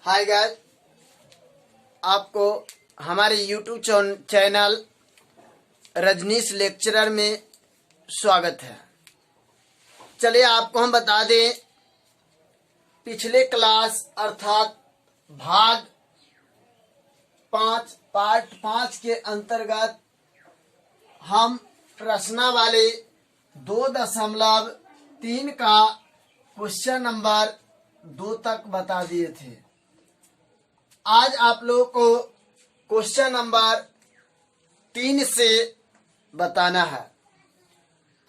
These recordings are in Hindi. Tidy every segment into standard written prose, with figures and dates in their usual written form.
हाय गाइस, आपको हमारे YouTube चैनल रजनीश लेक्चरर में स्वागत है। चलिए आपको हम बता दें, पिछले क्लास अर्थात भाग 5 पार्ट 5 के अंतर्गत हम प्रश्नावली 2.3 का क्वेश्चन नंबर 2 तक बता दिए थे। आज आप लोगों को क्वेश्चन नंबर 3 से बताना है।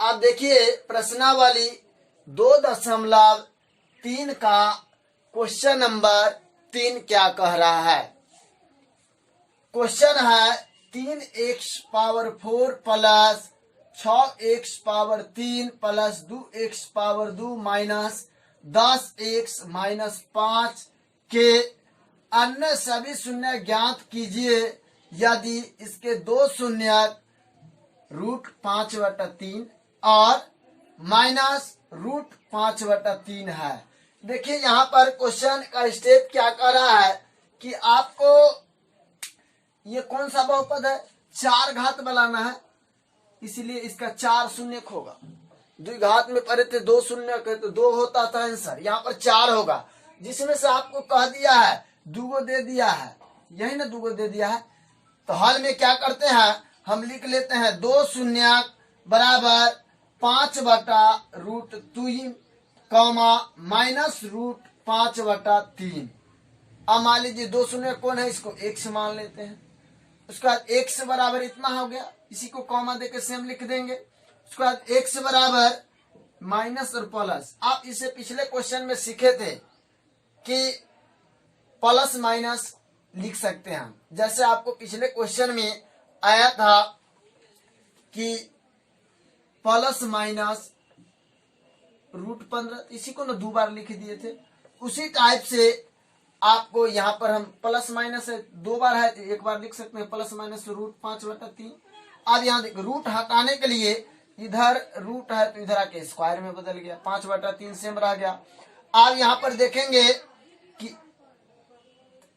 आप देखिए, प्रश्नावली 2.3 का क्वेश्चन नंबर 3 क्या कह रहा है। क्वेश्चन है 3x power 4 plus 6x power 3 plus 2x power 2 minus 10x minus 5 के अन्य सभी शून्य ज्ञात कीजिए यदि इसके दो शून्य √5/3 और माइनस √5/3 है। देखिए यहाँ पर क्वेश्चन का स्टेप क्या कर रहा है कि आपको ये कौन सा बहुपद है, 4 घात बनाना है, इसलिए इसका 4 शून्य होगा। द्विघात में पढ़े थे 2 शून्य के तो 2 होता था आंसर, यहाँ पर 4 होगा, जिसमें से आपको कह दिया है 2 दे दिया है, यही ना 2 दे दिया है। तो हल में क्या करते हैं, हम लिख लेते हैं 2 शून्य बराबर 5/√3 माइनस √5/3। अब मान लीजिए 2 शून्य कौन है, इसको x मान लेते हैं। उसके बाद x बराबर इतना हो गया, इसी को कॉमा देकर सेम लिख देंगे। उसके बाद x बराबर माइनस और प्लस। आप इसे पिछले क्वेश्चन में सीखे थे कि प्लस माइनस लिख सकते हैं। जैसे आपको पिछले क्वेश्चन में आया था कि प्लस माइनस √15, इसी को ना 2 बार लिख दिए थे। उसी टाइप से आपको यहाँ पर हम प्लस माइनस है 2 बार है, 1 बार लिख सकते हैं प्लस माइनस √5/3। अब यहाँ देखो, रूट हटाने के लिए इधर रूट है तो इधर आके स्क्वायर में बदल गया, 5/3 सेम रह गया। अब यहाँ पर देखेंगे कि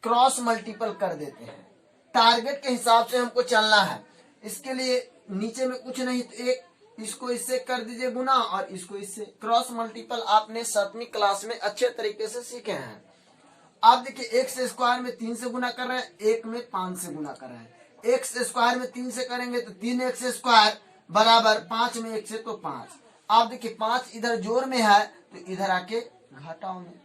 क्रॉस मल्टीपल कर देते हैं, टारगेट के हिसाब से हमको चलना है। इसके लिए नीचे में कुछ नहीं तो एक इसको इससे कर दीजिए गुना और इसको इससे। क्रॉस मल्टीपल आपने 7वीं क्लास में अच्छे तरीके से सीखे हैं। आप देखिए, x स्क्वायर में 3 से गुना कर रहे हैं, 1 में 5 से गुना कर रहे हैं। x स्क्वायर में 3 से करेंगे तो 3x स्क्वायर बराबर 5 में 1 से तो 5। आप देखिए 5 इधर जोड़ में है तो इधर आके घटाओ में।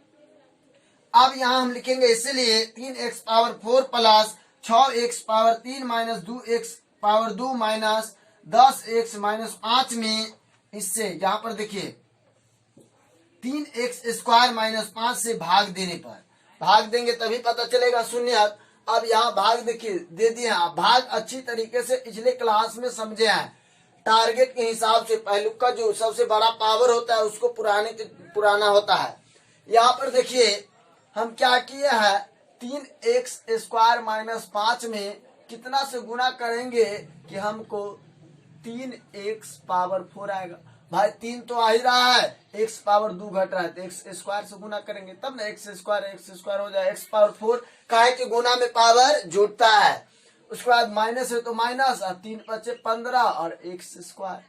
अब यहाँ हम लिखेंगे, इसलिए 3x power 4 plus 6x power 3 minus 2x power 2 minus 10x minus 5 में इससे यहाँ पर देखिए 3x स्क्वायर माइनस 5 से भाग देने पर, भाग देंगे तभी पता चलेगा शून्य। अब यहाँ भाग देखिए दे दिए हैं। भाग अच्छी तरीके से पिछले क्लास में समझे हैं। टारगेट के हिसाब से पहलू का जो सबसे बड़ा पावर होता है उसको पुराना होता है। यहाँ पर देखिए हम क्या किए हैं, 3x स्क्वायर माइनस 5 में कितना से गुना करेंगे कि हमको 3x पावर 4 आएगा। भाई 3 तो आ ही रहा है, x पावर 2 घट रहा है तो x स्क्वायर से गुना करेंगे तब ना x स्क्वायर हो जाए। x पावर 4 काहे कि गुना में पावर जुड़ता है। उसके बाद माइनस है तो माइनस, और 3 बचे 15 और x स्क्वायर,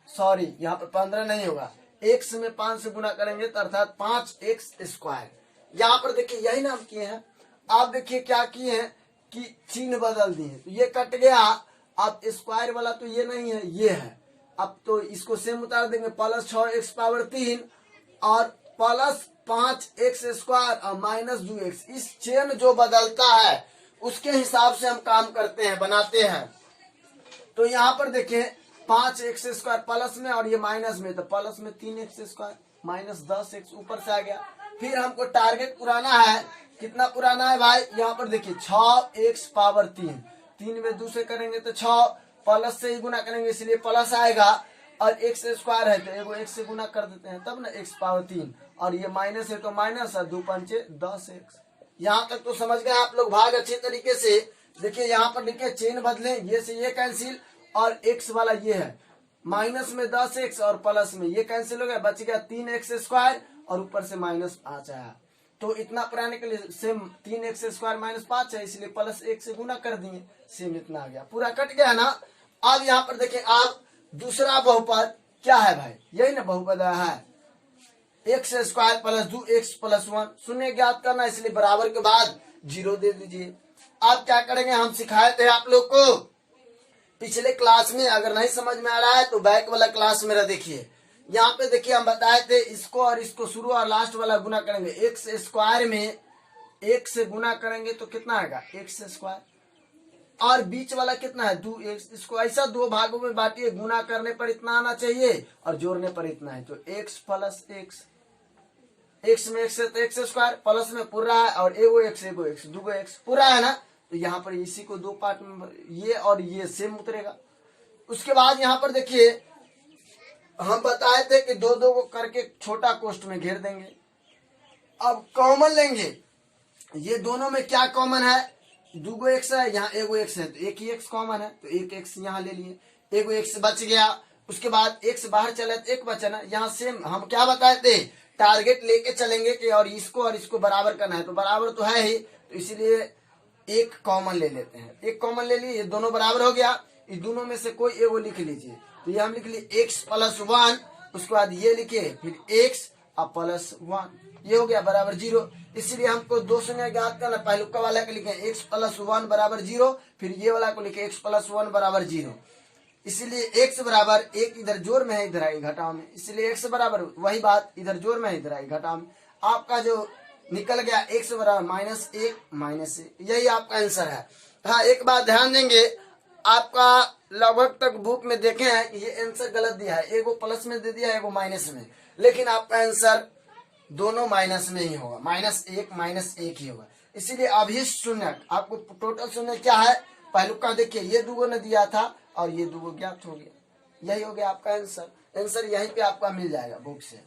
सॉरी यहाँ पर 15 नहीं होगा, x में 5 से गुना करेंगे तो अर्थात 5x स्क्वायर। यहाँ पर देखिए यही नाम किए हैं। आप देखिए क्या किए हैं कि चिन्ह बदल दिए, तो ये कट गया। अब स्क्वायर वाला तो ये नहीं है, ये है। अब तो इसको सेम उतार देंगे, प्लस 6x पावर 3 और प्लस 5x स्क्वायर और माइनस 2x। इस चेन जो बदलता है उसके हिसाब से हम काम करते हैं, बनाते हैं। तो यहाँ पर देखिए 5x स्क्वायर प्लस में और ये माइनस में, तो प्लस में 3x स्क्वायर माइनस 10x ऊपर से आ गया। फिर हमको टारगेट पुराना है, कितना पुराना है भाई, यहाँ पर देखिए 6x पावर 3, 3 में 2 से करेंगे तो 6, प्लस से ही गुना करेंगे इसलिए प्लस आएगा, और x स्क्वायर है तो एगो x से गुना कर देते हैं तब ना x पावर 3, और ये माइनस है तो माइनस, और 2 पंचे 10x। यहाँ तक तो समझ गए आप लोग भाग अच्छे तरीके से। देखिए यहाँ पर लिखे चेन बदले, ये से ये कैंसिल, और x वाला ये है, माइनस में 10x और प्लस में ये कैंसिल हो गया, बच गया 3x स्क्वायर और ऊपर से माइनस 5 आया। तो इतना पर आने के लिए सेम 3x² माइनस 5 है, इसलिए प्लस 1 से गुना कर दिए, सेम इतना आ गया, पूरा कट गया ना। अब यहाँ पर देखें आप दूसरा बहुपद क्या है भाई, यही ना बहुपद है, x² प्लस 2x प्लस 1 शून्य ज्ञात करना, इसलिए बराबर के बाद 0 दे दीजिए। अब क्या करेंगे, हम सिखाए थे आप लोग को पिछले क्लास में, अगर नहीं समझ में आ रहा है तो बैक वाला क्लास मेरा देखिए। यहाँ पे देखिए हम बताए थे इसको और इसको शुरू और लास्ट वाला गुना करेंगे, x² में 1 से गुना करेंगे तो कितना आएगा x², और बीच वाला कितना है 2x, इसको ऐसा दो भागों में बांटिए, गुना करने पर इतना आना चाहिए और जोड़ने पर इतना है, तो x प्लस x, x में x है तो x² प्लस में पूरा है और एगो x दूगो x पूरा है ना, तो यहाँ पर इसी को दो पार्ट में ये और ये सेम उतरेगा। उसके बाद यहाँ पर देखिए हम बताए थे कि दो दो को करके छोटा कोष्ठ में घेर देंगे। अब कॉमन लेंगे, ये दोनों में क्या कॉमन है, दूगो x है, यहाँ एगो x है तो एक ही x कॉमन है, तो एक x यहाँ ले लिए, एगो x बच गया। उसके बाद x बाहर चले तो एक बचा ना, यहाँ सेम हम क्या बताए थे, टारगेट लेके चलेंगे कि और इसको बराबर करना है, तो बराबर तो है ही, तो इसीलिए एक कॉमन ले लेते हैं, एक कॉमन ले लिए, ये दोनों बराबर हो गया, इस दोनों में से कोई एगो लिख लीजिए, तो ये हम लिख लिए x प्लस 1, उसके बाद ये लिखे फिर x और प्लस 1, ये हो गया बराबर 0। इसलिए हमको दो शून्य ज्ञात करना, पहले का वाला के लिखे x प्लस 1 बराबर 0, फिर ये वाला को लिखे x प्लस 1 बराबर 0, इसलिए x बराबर 1 इधर जोड़ में है, इधर आई घटाव में, इसलिए x बराबर वही बात, इधर जोड़ में है, इधर आई घटाव में, आपका जो निकल गया x बराबर -1 यही आपका आंसर है। हाँ एक बात ध्यान देंगे, आपका लगभग तक बुक में देखे हैं कि ये आंसर गलत दिया है, एगो प्लस में दे दिया है, एगो माइनस में, लेकिन आपका आंसर दोनों माइनस में ही होगा, -1 ही होगा। इसीलिए अभी शून्य, आपको टोटल शून्य क्या है, पहलू का देखिए ये दूगो ने दिया था और ये दूगो ज्ञात हो गया, यही हो गया आपका आंसर। आंसर यहीं पे आपका मिल जाएगा बुक से।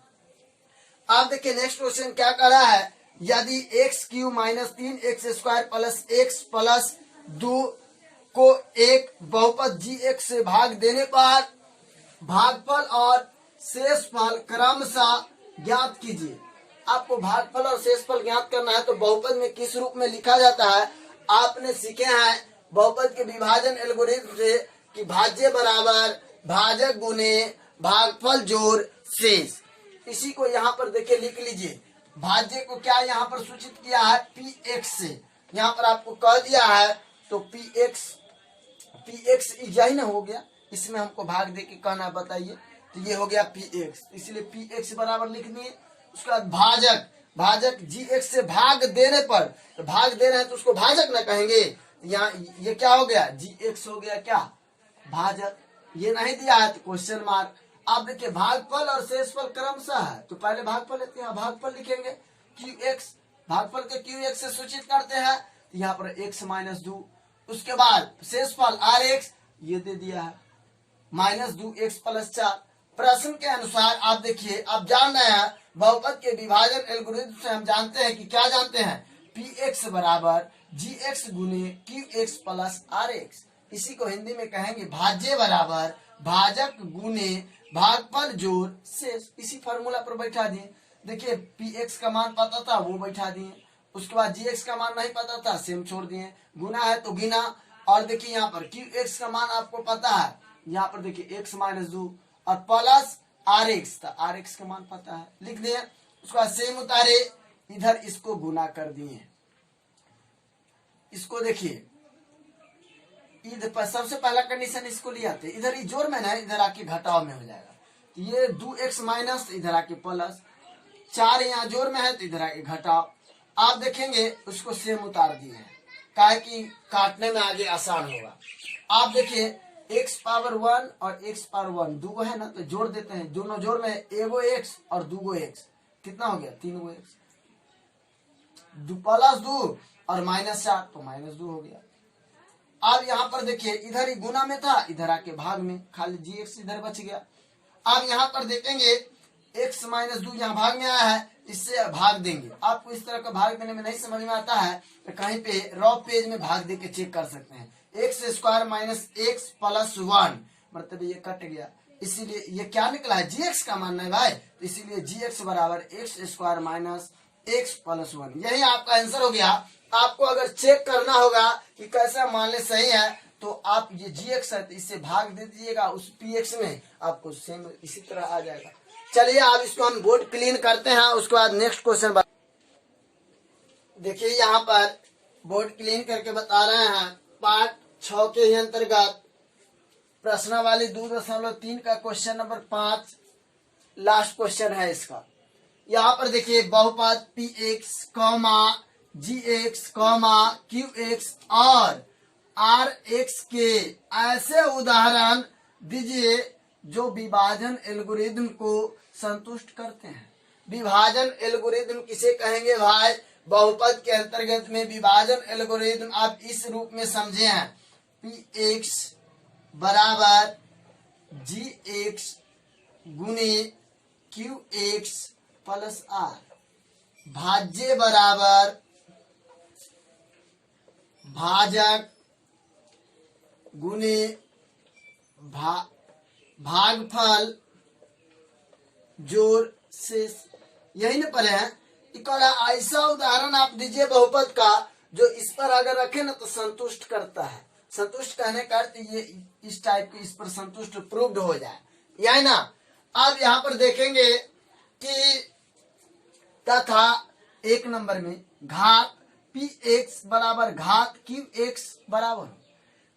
आप देखिए नेक्स्ट क्वेश्चन क्या कर रहा है, यदि x³ - 3x² plus x plus 2 को एक बहुपद g(x) से भाग देने पर भागफल और शेषफल क्रमशः ज्ञात कीजिए। आपको भागफल और शेषफल ज्ञात करना है तो बहुपद में किस रूप में लिखा जाता है, आपने सीखे हैं बहुपद के विभाजन एल्गोरिथम से कि भाज्य बराबर भाजक गुने भागफल जोड़ शेष। इसी को यहाँ पर देखिए लिख लीजिए, भाज्य को क्या यहाँ पर सूचित किया है px से, यहाँ पर आपको कह दिया है तो px यही ना हो गया, इसमें हमको भाग दे के कहना बताइए, तो ये हो गया px, इसलिए px बराबर लिख दिए। उसके बाद भाजक gx से भाग देने पर, तो भाग दे रहे हैं तो उसको भाजक ना कहेंगे, यहाँ ये क्या हो गया gx हो गया क्या भाजक, ये नहीं दिया है तो क्वेश्चन मार्क। आप देखिए भागफल और शेषफल क्रमशः है, तो पहले भागफल लेते हैं, भागफल लिखेंगे qx, भागफल के qx से सूचित करते हैं, तो यहाँ पर x - 2, उसके बाद शेषफल rx ये दे दिया है -2x प्लस 4। प्रश्न के अनुसार आप देखिए, आप जान रहे हैं बहुपद के विभाजन एल्गोरिथम से हम जानते हैं कि क्या जानते हैं, px बराबर gx गुने qx प्लस rx, इसी को हिंदी में कहेंगे भाज्य बराबर भाजक गुने भागफल जोड़ शेष। इसी फार्मूला पर बैठा दिए, देखिए px का मान पता था वो बैठा दिए, उसके बाद gx का मान नहीं पता था सेम छोड़ दिए, गुना है तो गिना, और देखिए यहाँ पर qx का मान आपको पता है, यहाँ पर देखिए x - 2 और प्लस rx, तो rx का मान पता है लिख दिए। उसके बाद सेम उतारे, इधर इसको गुना कर दिए, इसको देखिए इधर सबसे पहला कंडीशन इसको लिया थे, इधर ही जोड़ में ना, इधर आके घटाव में हो जाएगा, तो ये 2x माइनस इधर आके प्लस, 4 यहाँ जोड़ में है तो इधर आके घटाव। आप देखेंगे उसको सेम उतार दिए हैं, काहे कि काटने में आगे आसान होगा। आप देखिए x पावर 1 और x पावर 1 दूगो है ना, तो जोड़ देते हैं, दोनों जोड़ में एगो x और दूगो x, कितना हो गया 3 x, प्लस 2 और -4 तो -2 हो गया। अब यहाँ पर देखिए इधर ही गुना में था, इधर आके भाग में, खाली gx इधर बच गया। अब यहाँ पर देखेंगे x - 2 यहाँ भाग में आया है, इससे भाग देंगे। आपको इस तरह का भाग देने में नहीं समझ में आता है तो कहीं पे रॉ पेज में भाग दे के चेक कर सकते हैं, x² - x प्लस 1, मतलब ये कट गया, इसीलिए ये क्या निकला है gx का मान है भाई, तो इसीलिए gx बराबर x² - एक्स प्लस 1, यही आपका आंसर हो गया। आपको अगर चेक करना होगा कि कैसा मान ले सही है तो आप ये जी एक्स है तो इससे भाग दे दीजिएगा उस पी एक्स में, आपको सेम इसी तरह आ जाएगा। चलिए अब इसको हम बोर्ड क्लीन करते हैं, उसके बाद नेक्स्ट क्वेश्चन। देखिए यहाँ पर बोर्ड क्लीन करके बता रहे हैं पार्ट 6 के ही अंतर्गत प्रश्नावली 2.3 का क्वेश्चन नंबर 5 लास्ट क्वेश्चन है इसका। यहाँ पर देखिए बहुपद पी एक्स कॉमा जी एक्स कॉमा क्यू एक्स और आर एक्स के ऐसे उदाहरण दीजिए जो विभाजन एल्गोरिथम को संतुष्ट करते हैं। विभाजन एल्गोरिथम किसे कहेंगे भाई? बहुपद के अंतर्गत में विभाजन एल्गोरिथम आप इस रूप में समझे हैं, पी एक्स बराबर जी एक्स गुने क्यू एक्स प्लस आर, भाज्य बराबर भाजक गुने भागफल जोड़ शेष। यही न पढ़े हैं। ऐसा उदाहरण आप दीजिए बहुपद का जो इस पर अगर रखे ना तो संतुष्ट करता है। संतुष्ट कहने का अर्थ ये इस टाइप के इस पर संतुष्ट प्रूव्ड हो जाए, यही ना। अब यहाँ पर देखेंगे कि तथा 1 नंबर में घात पी एक्स बराबर घात क्यू एक्स बराबर,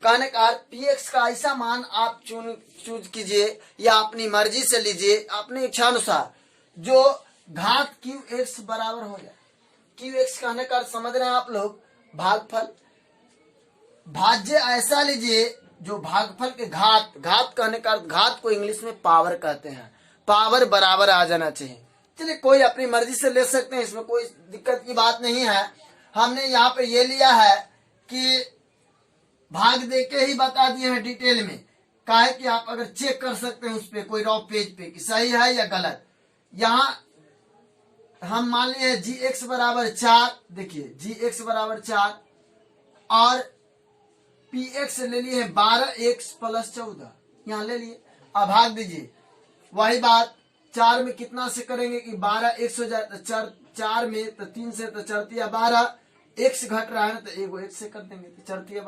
कहने का पी एक्स का ऐसा मान आप चूज कीजिए या अपनी मर्जी से लीजिए अपनी इच्छा अनुसार जो घात क्यू एक्स बराबर हो जाए। क्यू एक्स कहने का समझ रहे हैं आप लोग, भागफल। भाज्य ऐसा लीजिए जो भागफल के घात, घात कहने का घात को इंग्लिश में पावर कहते हैं, पावर बराबर आ जाना चाहिए। चलिए कोई अपनी मर्जी से ले सकते हैं, इसमें कोई दिक्कत की बात नहीं है। हमने यहाँ पे ये लिया है कि भाग दे के ही बता दिए हैं डिटेल में, काहे कि आप अगर चेक कर सकते हैं उस पे कोई रॉ पेज पे कि सही है या गलत। यहाँ हम मान लिए जी एक्स बराबर 4, देखिए जी एक्स बराबर 4 और पी एक्स ले लिए 12 एक्स प्लस 14, यहाँ ले लिए। अब भाग दीजिए, वही बात 4 में कितना से करेंगे कि 12 एक्स हो जाए तो 4 में तो 3 से तो चरतिया 12, एक्स घट रहा है ना तो एगो एक्स से कर देंगे तो चरतिया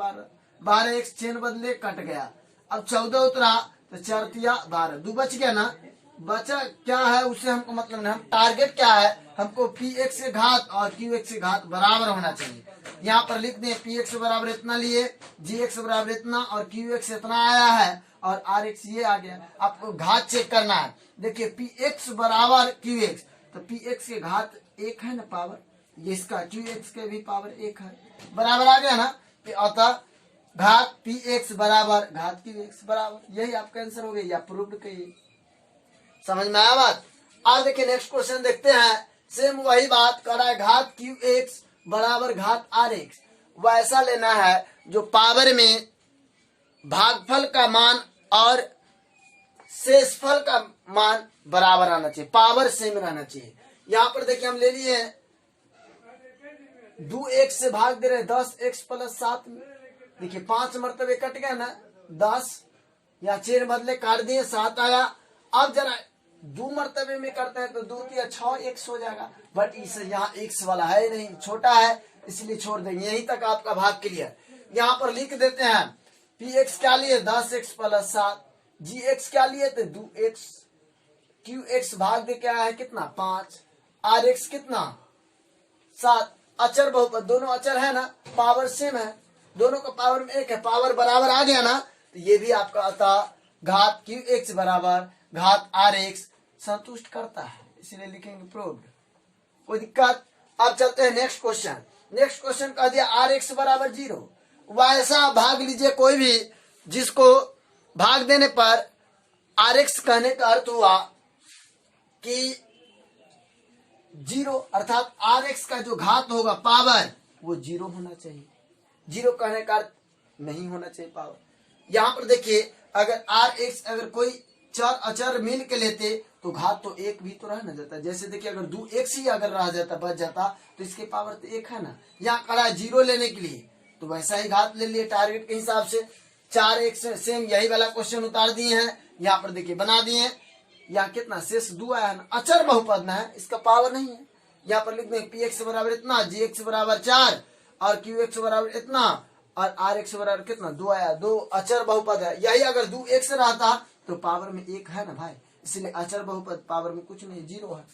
12 एक्स चेन बदले कट गया। अब 14 उतरा तो चरतिया 12, 2 बच गया ना। बचा क्या है उससे हमको मतलब नहीं, हम टारगेट क्या है, हमको पी एक्स के घात और क्यू एक्स के घात बराबर होना चाहिए। यहाँ पर लिख दें पी एक्स बराबर इतना लिए, जी एक्स बराबर इतना और क्यू एक्स इतना आया है और आर एक्स ये आ गया। आपको घात चेक करना है। देखिए पी एक्स बराबर क्यू एक्स, तो पी एक्स के घात 1 है ना पावर, ये इसका क्यू एक्स के भी पावर 1 है, बराबर आ गया ना। अतः घात पी एक्स बराबर घात क्यू एक्स बराबर, यही आपका आंसर हो गया या प्रूव्ड कहिए। समझ में आया बात? आज देखिए नेक्स्ट क्वेश्चन देखते हैं। सेम वही बात कर रहा है, घात क्यू एक्स बराबर घात आर एक्स। वैसा लेना है जो पावर में भागफल का मान और शेषफल का मान बराबर आना चाहिए, पावर सेम रहना चाहिए। यहाँ पर देखिए हम ले लिए 2 एक्स से भाग दे रहे 10 एक्स प्लस 7 में, देखिए 5 मरतबे कट गया ना 10, या चेन बदले काट दिए 7 आया। अब जरा 2 मरतबे में करते हैं तो 2 या 6 एक्स हो जाएगा, बट इस यहाँ एक्स वाला है नहीं, छोटा है इसलिए छोड़ देंगे। यहीं तक आपका भाग क्लियर। यहाँ पर लिख देते हैं पी एक्स क्या लिए 10 एक्स प्लस 7, जी एक्स क्या लिए थे 2 एक्स, क्यू एक्स भाग दे क्या है कितना 5, आर एक्स कितना 7। अचर बहुपद दोनों अचर है ना, पावर सेम है, दोनों का पावर में 1 है, पावर बराबर आ गया ना, तो ये भी आपका आता घात क्यू एक्स बराबर घात आर एक्स संतुष्ट करता है, इसलिए लिखेंगे प्रूव्ड। कोई दिक्कत? अब चलते हैं नेक्स्ट क्वेश्चन। नेक्स्ट क्वेश्चन कह दिया आर एक्स बराबर 0। वैसा भाग लीजिए कोई भी जिसको भाग देने पर आर एक्स कहने का अर्थ हुआ कि 0, अर्थात आर एक्स का जो घात होगा पावर वो 0 होना चाहिए। 0 कहने का अर्थ नहीं होना चाहिए पावर। यहाँ पर देखिए अगर आर एक्स अगर कोई चर अचर मिल के लेते तो घात तो 1 भी तो रह न जाता। जैसे देखिए अगर 2 एक्स ही अगर रह जाता बच जाता तो इसके पावर तो 1 है ना। यहाँ कड़ा 0 लेने के लिए तो वैसा ही घात ले लिए टारगेट के हिसाब से। 4 एक्स सेम यही वाला क्वेश्चन उतार दिए हैं, यहाँ पर देखिए बना दिए हैं। यहाँ कितना शेष 2 आया है ना, अचर बहुपद में है, इसका पावर नहीं है, यहाँ पर लिख देंगे पी एक्स बराबर इतना, जी एक्स बराबर 4 और क्यू एक्स बराबर इतना और आर एक्स बराबर कितना 2 आया। 2 अचर बहुपद है, यही अगर 2 एक्स रहता तो पावर में 1 है ना भाई, इसलिए अचर बहुपद पावर में कुछ नहीं 0 है।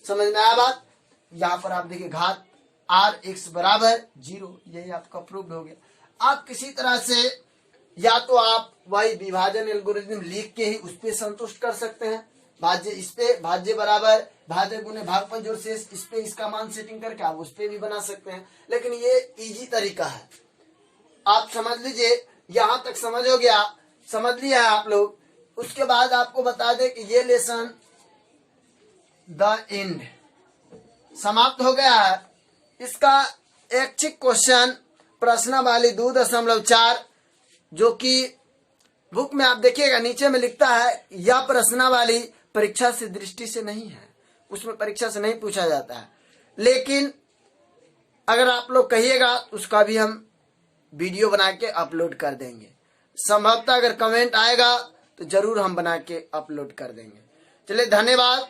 समझ में आया बात। यहाँ पर आप देखिए घात आर एक्स बराबर 0, यही आपका प्रूव हो गया। आप किसी तरह से या तो आप वही विभाजन एल्गोरिथम लिख के ही उस पे संतुष्ट कर सकते हैं, भाज्य इस पे, भाज्य बराबर भाज्य गुने भागफल जोड़ शेष, इस पे इसका मान सेटिंग करके आप उस पे भी बना सकते हैं, लेकिन ये इजी तरीका है। आप समझ लीजिए, यहां तक समझ हो गया, समझ लिया है आप लोग। उसके बाद आपको बता दें कि ये लेसन द एंड समाप्त हो गया है। इसका ऐच्छिक क्वेश्चन प्रश्नावली 2.4 जो कि बुक में आप देखिएगा नीचे में लिखता है, यह प्रश्नावली परीक्षा से दृष्टि से नहीं है, उसमें परीक्षा से नहीं पूछा जाता है, लेकिन अगर आप लोग कहिएगा उसका भी हम वीडियो बना के अपलोड कर देंगे। संभवतः अगर कमेंट आएगा तो जरूर हम बना के अपलोड कर देंगे। चलिए धन्यवाद।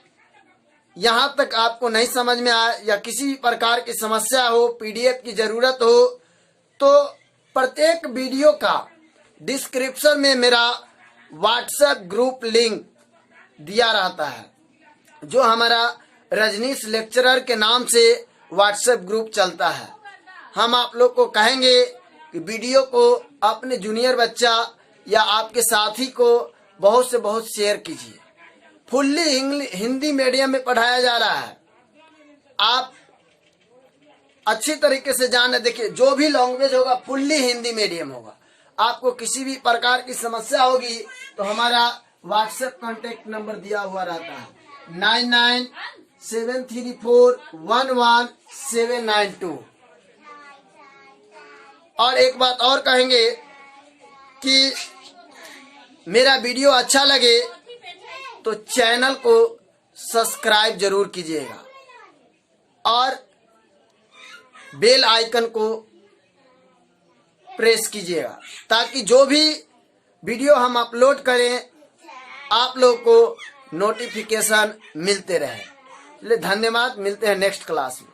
यहां तक आपको नहीं समझ में आया या किसी प्रकार की समस्या हो, पीडीएफ की जरूरत हो, तो प्रत्येक वीडियो का डिस्क्रिप्शन में मेरा व्हाट्सएप ग्रुप लिंक दिया रहता है, जो हमारा रजनीश लेक्चरर के नाम से व्हाट्सएप ग्रुप चलता है। हम आप लोग को कहेंगे कि वीडियो को अपने जूनियर बच्चा या आपके साथी को बहुत से बहुत शेयर कीजिए। फुल्ली हिंदी मीडियम में पढ़ाया जा रहा है, आप अच्छी तरीके से जाने। देखिए जो भी लैंग्वेज होगा फुल्ली हिंदी मीडियम होगा। आपको किसी भी प्रकार की समस्या होगी तो हमारा व्हाट्सएप कांटेक्ट नंबर दिया हुआ रहता है 9973411792। और एक बात और कहेंगे कि मेरा वीडियो अच्छा लगे तो चैनल को सब्सक्राइब जरूर कीजिएगा और बेल आइकन को प्रेस कीजिएगा, ताकि जो भी वीडियो हम अपलोड करें आप लोग को नोटिफिकेशन मिलते रहे। चलिए धन्यवाद, मिलते हैं नेक्स्ट क्लास में।